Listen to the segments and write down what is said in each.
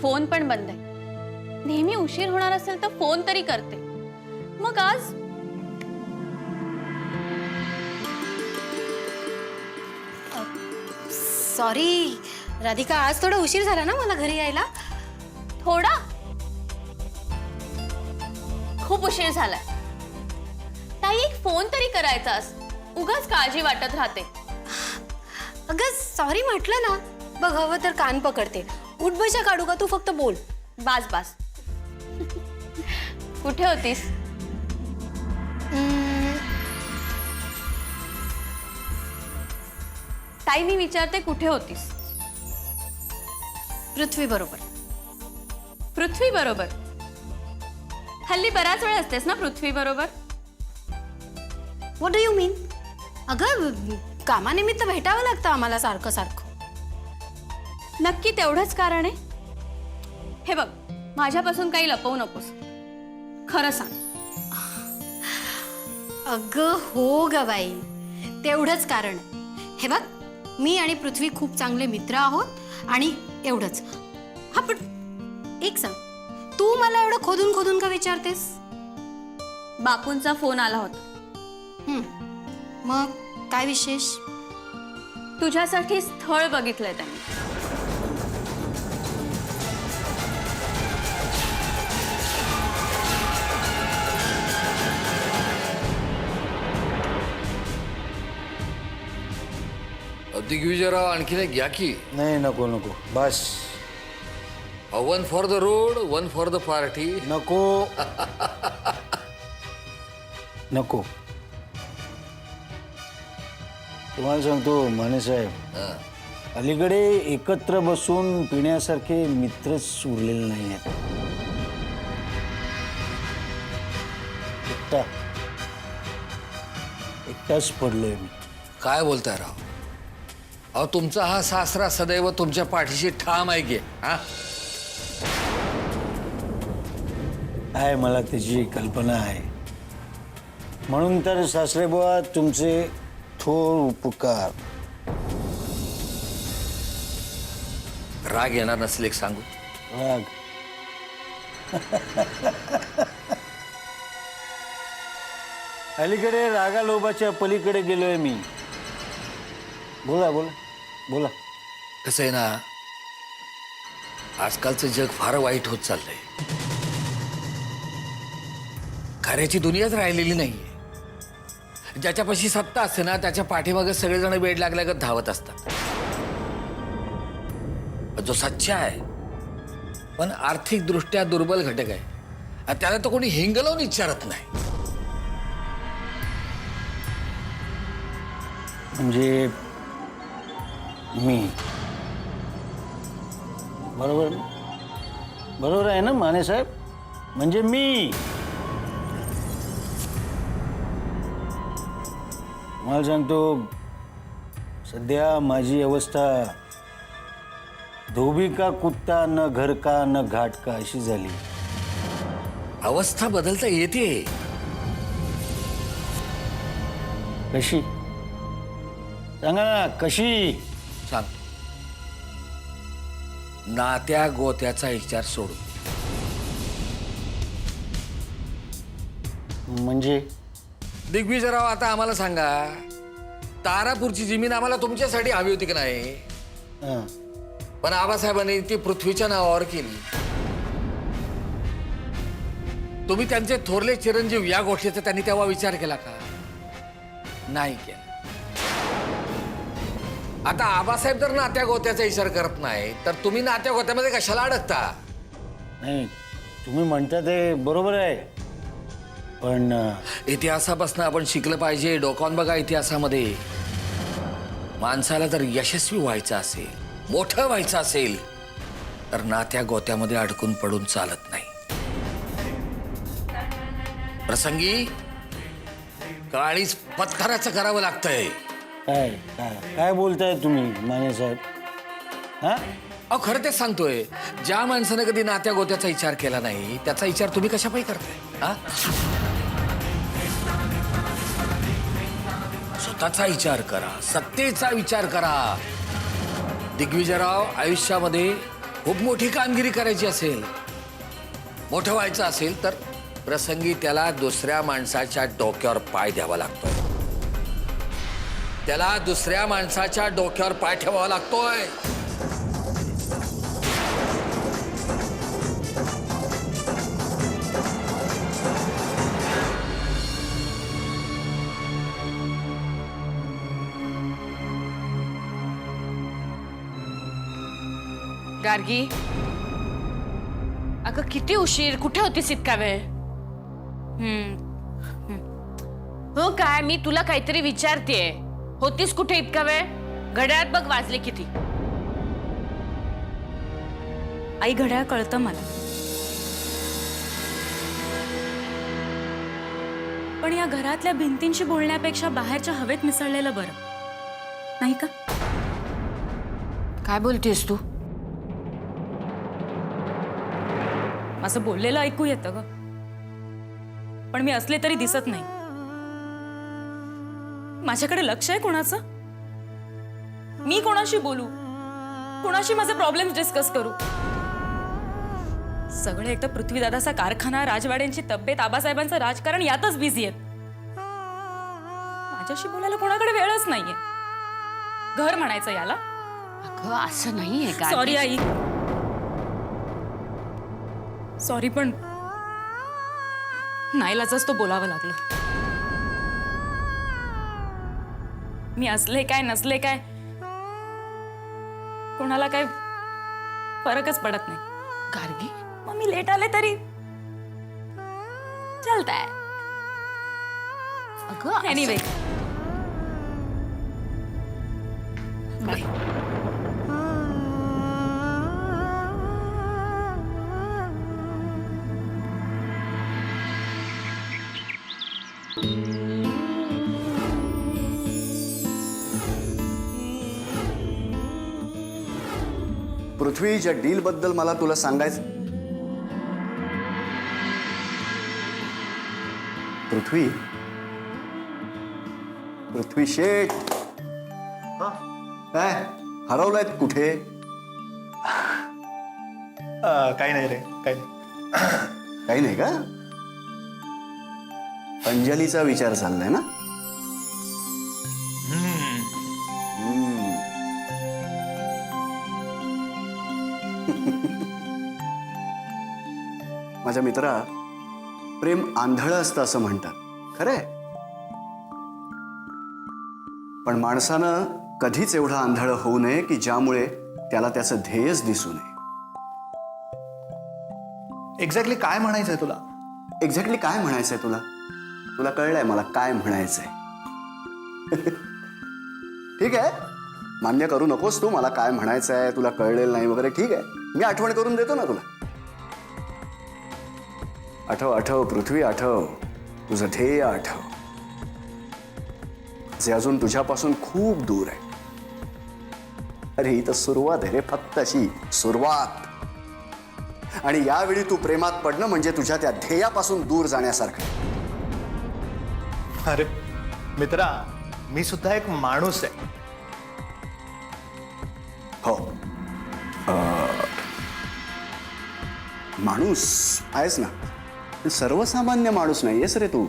Phone पण बंद आहे. नेहमी उशीर होणार असेल तर फोन तरी करते. मग आज सॉरी राधिका, आज थोडा उशीर झाला ना मला घरी यायला. थोडा खूप उशीर झालाय. ताई एक फोन तरी करायचास. उगाच काळजी वाटत राहते. अगं सॉरी म्हटलं ना. बघ हवं तर कान पकडते. उठबशा काढू का? तू फक्त बोल. बास बास. कुठे होतीस? ताई मी विचारते कुठे होतीस? पृथ्वी बरोबर. पृथ्वी बरोबर? हल्ली बराच वेळ असतेस ना पृथ्वी बरोबर? व्हॉट डू यू मीन? अगं कामानिमित्त भेटावं लागतं आम्हाला सारखं सारखं. नक्की तेवढंच कारण आहे? हे बघ, माझ्यापासून काही लपवू नकोस. खरं सांग. अगं हो ग बाई, तेवढंच कारण. हे बघ, मी आणि पृथ्वी खूप चांगले मित्र आहोत आणि एवढंच. हा पण एक सांग, तू मला एवढं खोदून खोदून का विचारतेस? बापूंचा फोन आला होता. मग काय विशेष? तुझ्यासाठी स्थळ बघितलंय त्यांनी. दिग्विजयराव आणखीन एक घ्या की. नाही नको नको बस. One for the road, one for the party. नको नको. तुम्हाला सांगतो माने साहेब, अलीकडे एकत्र बसून पिण्यासारखे मित्रच उरलेले नाही आहेत. एकटाच पडलोय मी. काय बोलताय राव? अहो तुमचा हा सासरा सदैव तुमच्या पाठीशी ठाम आहे की. हा आहे, मला त्याची कल्पना आहे. म्हणून तर सासरे बुवा तुमचे थोर उपकार. राग येणार नसेल एक सांगू. राग? अलीकडे रागालोभाच्या पलीकडे गेलोय मी. बोला बोला बोला. कसं आहे ना, आजकालचं जग फार वाईट होत चाललंय. खऱ्याची दुनियाच राहिलेली नाहीये. ज्याच्यापाशी सत्ता असते ना, त्याच्या पाठीमागे सगळेजण वेड लागल्यागत धावत असतात. जो सच्चा आहे पण आर्थिक दृष्ट्या दुर्बल घटक आहे, आणि त्याला तो कोणी हिंग लावून विचारत नाही. म्हणजे मी बरोबर बरोबर आहे ना माने साहेब? म्हणजे मी. मला सांगतो, सध्या माझी अवस्था धोबी का कुत्ता, न घर का न घाट का अशी झाली. अवस्था बदलता येते. कशी सांगा ना, कशी? सांग. नात्या गोत्याचा विचार सोडून. म्हणजे दिग्विजयराव, आता आम्हाला सांगा, तारापूरची जमीन आम्हाला तुमच्यासाठी हवी होती की नाही? हां, पण आबासाहेबांनी ती पृथ्वीच्या नावावर केली. तुम्ही त्यांचे थोरले चिरंजीव या गोष्टीचा त्यांनी तेव्हा विचार केला का? नाही केला. आता आबासाहेब जर नात्या गोत्याचा विचार करत नाही तर तुम्ही नात्या गोत्यामध्ये कशाला अडकता? नाही, तुम्ही म्हणता ते बरोबर आहे, पण इतिहासापासून आपण शिकलं पाहिजे. डोकावून बघा इतिहासामध्ये. माणसाला जर यशस्वी व्हायचं असेल, मोठं व्हायचं असेल, तर नात्या गोत्यामध्ये अडकून पडून चालत नाही. प्रसंगी काळीच पत्कराचं करावं लागतंय. काय काय काय बोलताय तुम्ही माने साहेब? हा, अहो खरं तेच सांगतोय. ज्या माणसाने कधी नात्या गोत्याचा विचार केला नाही, त्याचा विचार तुम्ही कशापायी करताय? हा, स्वतःचा विचार करा, सत्तेचा विचार करा. दिग्विजयराव, आयुष्यामध्ये खूप मोठी कामगिरी करायची असेल, मोठं व्हायचं असेल तर प्रसंगी त्याला दुसऱ्या माणसाच्या डोक्यावर पाय द्यावा लागतोय. त्याला दुसऱ्या माणसाच्या डोक्यावर पाय ठेवावा लागतोय. गार्गी, अगं किती उशीर, कुठे होतीस इतका वेळ? हो काय, मी तुला काहीतरी विचारतेय. होतीस कुठे इतका वेळ? घड्याळात बघ वाजले किती. आई घड्याळ कळतं मला, पण या घरातल्या भिंतींशी बोलण्यापेक्षा बाहेरच्या हवेत मिसळलेलं बरं नाही का? काय बोलतेस तू? असं बोललेलं ऐकू येतं ग, पण मी असले तरी दिसत नाही. माझ्याकडे लक्ष आहे कोणाचं? मी कोणाशी बोलू, कोणाशी माझे प्रॉब्लेम्स डिस्कस करू? सगळे एक तर पृथ्वीदादाचा कारखाना, राजवाड्यांची तब्येत, आबासाहेबांचं राजकारण यातच बिझी आहेत. माझ्याशी बोलायला कोणाकडे वेळच नाहीये. घर म्हणायचं याला? अगं असं नाहीये गार्गी. सॉरी आई, सॉरी, पण नाईलाजच तो बोलावं लागलं. मी असले काय नसले काय कोणाला काय फरकच पडत नाही. गार्गी, मग मी लेट आले तरी चलताय. अगं एनिवे, बाय. पृथ्वी, ज्या डील बद्दल मला तुला सांगायचं. पृथ्वी, पृथ्वी शेठ, काय हरवलायत कुठे? काही नाही रे, काही नाही. काही नाही का? अंजलीचा विचार चाललाय ना? माझ्या मित्रा, प्रेम आंधळं असतं असं म्हणतात, खरंय. पण माणसानं कधीच एवढं आंधळं होऊ नये की ज्यामुळे त्याला त्याचं ध्येयच दिसू नये. एक्झॅक्टली काय म्हणायचंय तुला? एक्झॅक्टली काय म्हणायचंय तुला? तुला कळलंय मला काय म्हणायचंय. ठीक आहे, मान्य करू नकोस तू. मला काय म्हणायचंय तुला कळलेलं नाही वगैरे, ठीक आहे, मी आठवण करून देतो ना तुला. आठव आठव पृथ्वी, आठव तुझं ध्येय, आठव जे अजून तुझ्यापासून खूप दूर आहे. अरे ही तर सुरुवात आहे रे, फक्त अशी सुरुवात. आणि यावेळी तू प्रेमात पडणं म्हणजे तुझ्या त्या ध्येयापासून दूर जाण्यासारखं. अरे मित्रा, मी सुद्धा एक माणूस आहे. हो, माणूस आहेस ना, सर्वसामान्य माणूस नाहीयेस रे तू.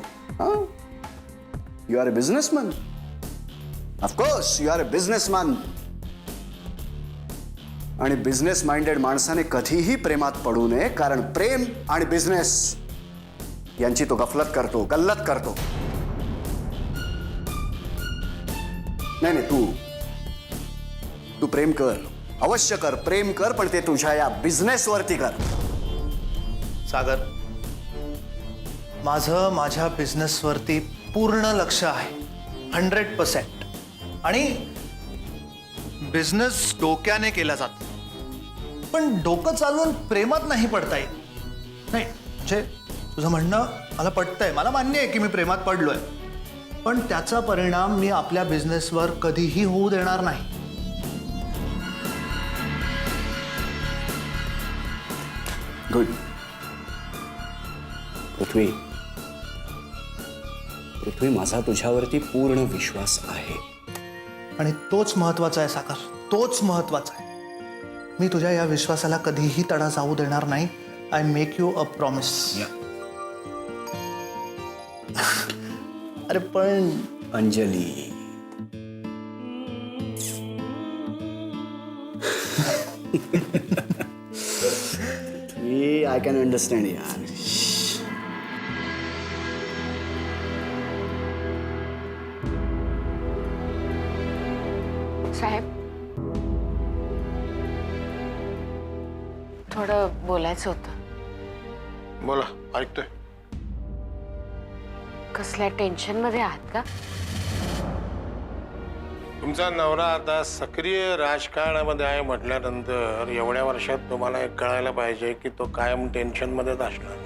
You are a businessman. Of course you are a businessman. आणि बिझनेस माइंडेड माणसाने कधीही प्रेमात पडू नये, कारण प्रेम आणि बिझनेस यांची तो गफलत करतो, गल्लत करतो. नाही नाही, तू प्रेम कर, अवश्य कर, प्रेम कर, पण ते तुझ्या या बिझनेसवरती कर. सागर, माझं माझ्या बिझनेसवरती पूर्ण लक्ष आहे, 100%. आणि बिझनेस डोक्याने केला जातो, पण डोकं चालवून प्रेमात नाही पडता येत. नाही म्हणजे तुझं म्हणणं मला पटतंय, मला मान्य आहे की मी प्रेमात पडलोय, पण त्याचा परिणाम मी आपल्या बिझनेसवर कधीही होऊ देणार नाही. गुड. पृथ्वी, पृथ्वी, माझा तुझ्यावरती पूर्ण विश्वास आहे. आणि तोच महत्वाचा आहे सागर, तोच महत्वाचा आहे. मी तुझ्या या विश्वासाला कधीही तडा जाऊ देणार नाही. I make you a promise. अरे पण अंजली, आय कॅन अंडरस्टँड यार. साहेब, थोडं बोलायचं होतं. बोला, ऐकतोय. कसल्या टेन्शन मध्ये आहात का? तुमचा नवरा आता सक्रिय राजकारणामध्ये आहे म्हटल्यानंतर एवढ्या वर्षात तुम्हाला एक कळायला पाहिजे की तो कायम टेन्शनमध्येच असणार,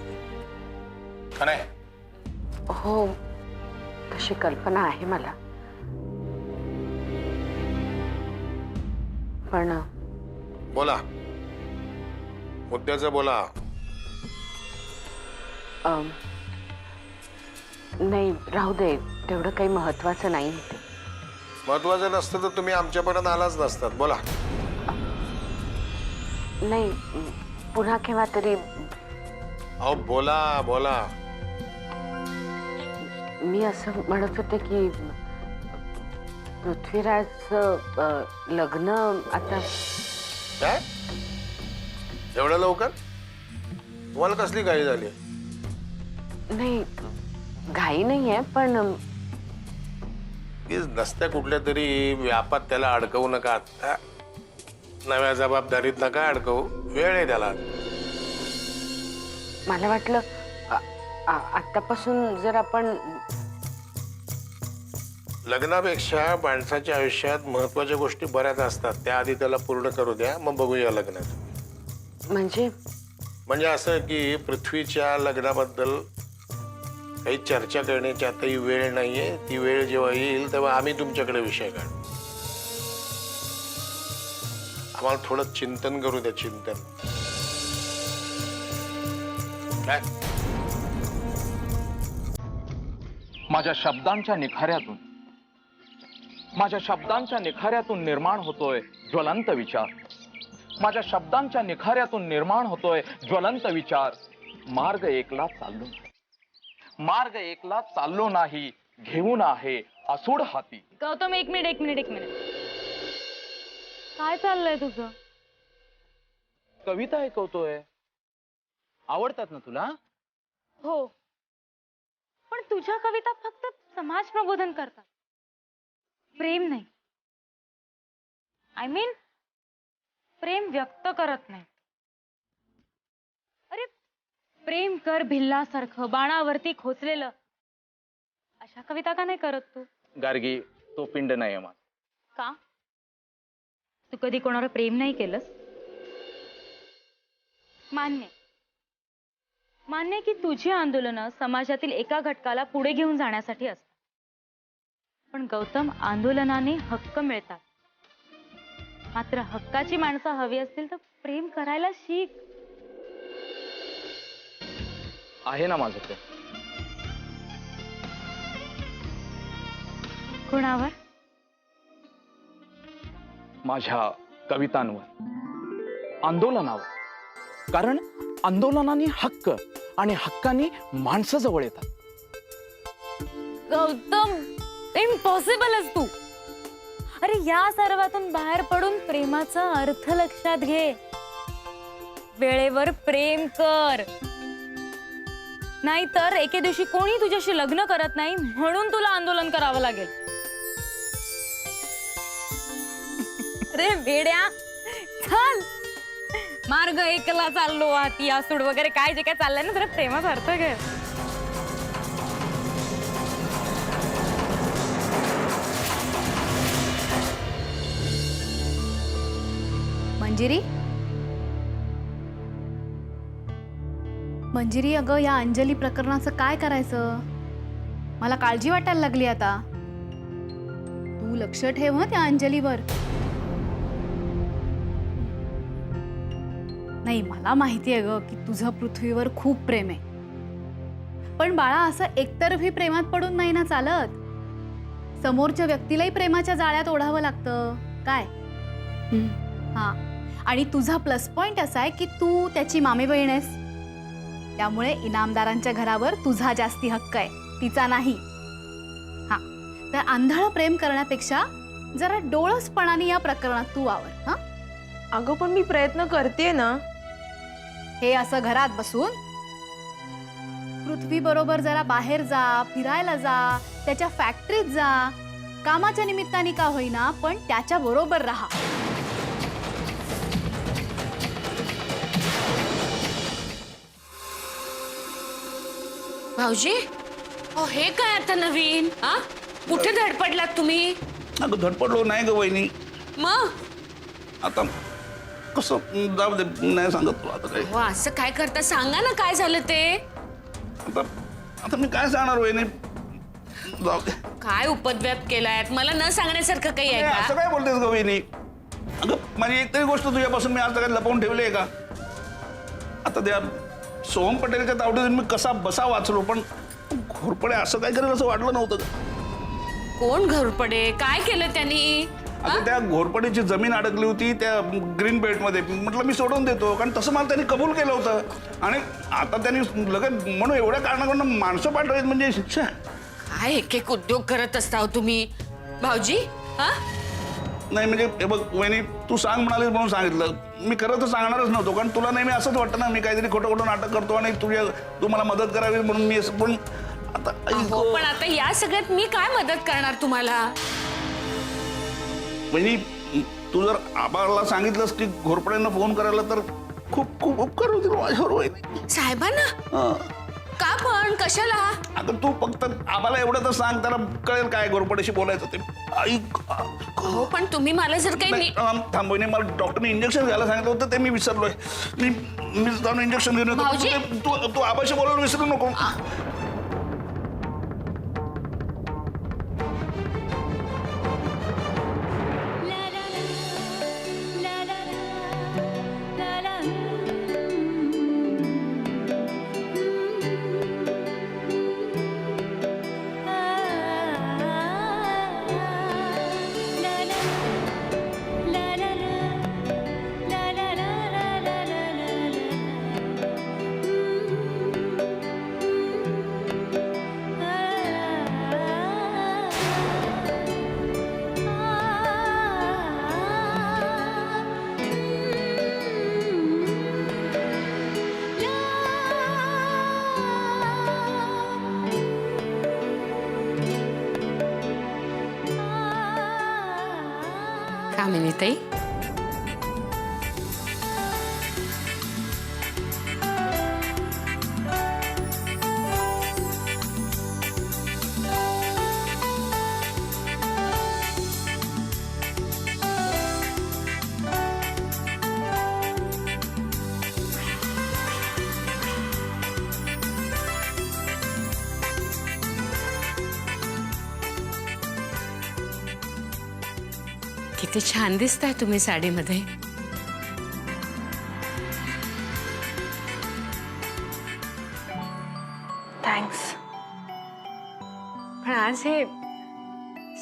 का नाही? हो, तशी कल्पना आहे मला. पण बोला, मुद्द्याचं बोला. नाही, राहू दे. तेवढं काही महत्वाचं नाही ते. महत्वाचं नसतं तर तुम्ही आमच्यापर्यंत आलाच नसतात. बोला. नाही, पुन्हा केव्हा तरी. अहो बोला बोला. मी असं म्हणत होते की पृथ्वीराज लग्न आता. काय एवढं लवकर? तुम्हाला कसली घाई झाली? नाही, घाई नाहीये, पण नसत्या कुठल्या तरी व्यापात त्याला अडकवू नका. आता नव्या जबाबदारीत नका अडकवू. वेळ आहे त्याला. मला वाटलं आतापासून जर आपण. लग्नापेक्षा माणसाच्या आयुष्यात महत्वाच्या गोष्टी बऱ्याच असतात. त्याआधी त्याला पूर्ण करू द्या, मग बघूया लग्नात. म्हणजे असं की पृथ्वीच्या लग्नाबद्दल काही चर्चा करण्याची आताही वेळ नाहीये. ती वेळ जेव्हा येईल तेव्हा आम्ही तुमच्याकडे विषय काढू. आम्हाला थोडं चिंतन करू द्या. चिंतन काय? माझ्या शब्दांच्या निखाऱ्यातून निर्माण होतोय ज्वलंत विचार. माझ्या शब्दांच्या निखाऱ्यातून निर्माण होतोय ज्वलंत विचार. मार्ग एकला चाललो नाही, घेऊन आहे असूड हाती. गौतम, एक मिनिट. काय चाललंय तुझं? कविता ऐकवतोय. आवडतात ना तुला? हो, पण तुझ्या कविता फक्त समाज प्रबोधन करतात, प्रेम नाही. आय मीन प्रेम व्यक्त करत नाही. अरे प्रेम कर भिल्लासारखं, बाणावरती खोचलेलं. अशा कविता का नाही करत तू? गार्गी, तो पिंड नाही माझा. का? तू कधी कोणावर प्रेम नाही केलंस? मान्य की तुझी आंदोलनं समाजातील एका घटकाला पुढे घेऊन जाण्यासाठी असतात. पण गौतम, आंदोलनाने हक्क मिळतात. मात्र हक्काची माणसं हवी असतील तर प्रेम करायला शिक. आहे ना माझं प्रेम. कोणावर? माझ्या कवितांवर, आंदोलनावर. कारण आंदोलनाने हक्क आणि हक्काने माणसं जवळ येतात. गौतम, इम्पॉसिबल आहेस तू. अरे या सर्वातून बाहेर पडून प्रेमाचा अर्थ लक्षात घे. वेळेवर प्रेम कर, नाहीतर एके दिवशी कोणी तुझ्याशी लग्न करत नाही म्हणून तुला आंदोलन करावं लागेल. अरे वेड्या, चल. मार्ग एकला चाललो हाती आसूड वगैरे काय जे काय चाललंय ना, जरा प्रेमाचा अर्थ घे. मंजिरी, अगं या अंजली प्रकरणाचं काय करायचं? मला काळजी वाटायला लागली आता. तू लक्ष ठेव त्या अंजलीवर. नाही, मला माहिती आहे ग की तुझं पृथ्वीवर खूप प्रेम आहे. पण बाळा, असं एकतर्फी प्रेमात पडून नाही ना चालत. समोरच्या व्यक्तीलाही प्रेमाच्या जाळ्यात ओढावं लागतं काय. हा, आणि तुझा प्लस पॉइंट असा आहे की तू त्याची मामे बहीण आहेस. त्यामुळे इनामदारांच्या घरावर तुझा जास्ती हक्क आहे, तिचा नाही. हा, तर आंधळ प्रेम करण्यापेक्षा जरा डोळसपणाने या प्रकरणात तू वावर. हा, अगं पण मी प्रयत्न करते ना. हे असं घरात बसून पृथ्वी बरोबर जरा बाहेर जा, फिरायला जा, त्याच्या फॅक्टरीत जा, कामाच्या निमित्ताने का होईना पण त्याच्या बरोबर राहा. भाऊजी, हे काय आता नवीन? हा, कुठे धडपडलात तुम्ही? अगं धडपडलो नाही ग वहिनी. मग आता कसं जाऊ दे, नाही सांगत तू आता काही. हो, असं काय करता? सांगा ना काय झालं ते. आता आता मी काय सांगणार वहिनी, जाऊ दे. काय उपद्व्याप केलाय? मला न सांगण्यासारखं काही आहे असं का? काय बोलतेस ग वहिनी? अगं माझी एक तरी गोष्ट तुझ्यापासून मी आज सगळ्यात लपवून ठेवली आहे का? आता त्या सोहम पटेलच्या तावडीतून मी कसा बसा वाचलो, पण घोरपडे असं काय करेल असं वाटलं नव्हतं. कोण घोरपडे? काय केलं त्यांनी? आता त्या घोरपडीची जमीन अडकली होती त्या ग्रीन बेल्ट मध्ये. म्हटलं मी सोडून देतो, कारण तसं मला त्यांनी कबूल केलं होतं. आणि आता त्यांनी लगेच म्हणून एवढ्या कारणाकडून माणसं पाठवायची म्हणजे शिक्षा. काय एक एक उद्योग करत असता हो तुम्ही भाऊजी? हा, नाही म्हणजे हे बघ वहिनी, तू सांग म्हणालीस म्हणून सांगितलं. मी खरं तर सांगणारच नव्हतो, कारण तुला नेहमी असंच वाटतं ना मी काहीतरी खोटं खोटं नाटक करतो आणि तू मला मदत करावी म्हणून मी असं. पण आता हो, पण आता या सगळ्यात मी काय मदत करणार तुम्हाला? वहिनी, तू जर आबाला सांगितलंस की घोरपड्यांना फोन करायला तर खूप खूप उपकार होतील माझ्यावर वहिनी. साहेबांना? का पण? कशाला? अगं तू फक्त आबाला एवढं तर सांग, त्याला कळेल काय घोरपड्याशी बोलायचं ते. ऐक. हो, पण तुम्ही मला जर काही थांब वहिनी, मला डॉक्टरने इंजेक्शन घ्यायला सांगितलं होतं ते मी विसरलोय. मी जाऊन इंजेक्शन घेऊन भाऊजी? येतो. तू आबाशी बोलायला विसरू नको. कामिनीताई, किती छान दिसताय तुम्ही साडीमध्ये. थँक्स. पण आज हे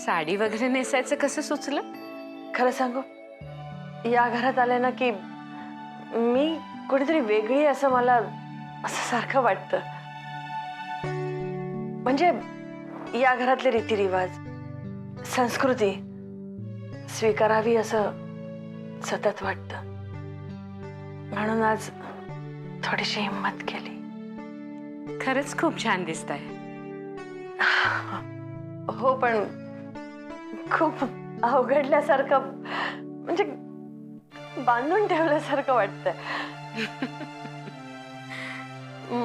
साडी वगैरे नेसायचं कसं सुचलं? खरं सांगू, या घरात आले ना की मी कुठेतरी वेगळी असं मला असं सारखं वाटतं. म्हणजे या घरातले रीतिरिवाज, संस्कृती स्वीकारावी असं सतत वाटतं. म्हणून आज थोडीशी हिंमत केली. खरंच खूप छान दिसताय. हो, पण खूप अवघडल्यासारखं, म्हणजे बांधून ठेवल्यासारखं वाटतंय.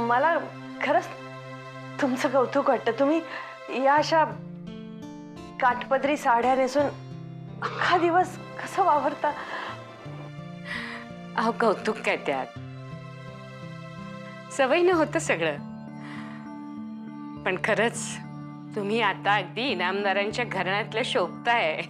मला खरंच तुमचं कौतुक वाटतं. तुम्ही या अशा काठपदरी साड्या नेसून अख्खा दिवस कसं वावरता? अहो, कौतुक काय त्यात? सवयीनं होतं सगळं. पण खरंच तुम्ही आता अगदी इनामदारांच्या घराण्यातल्या शोभताय.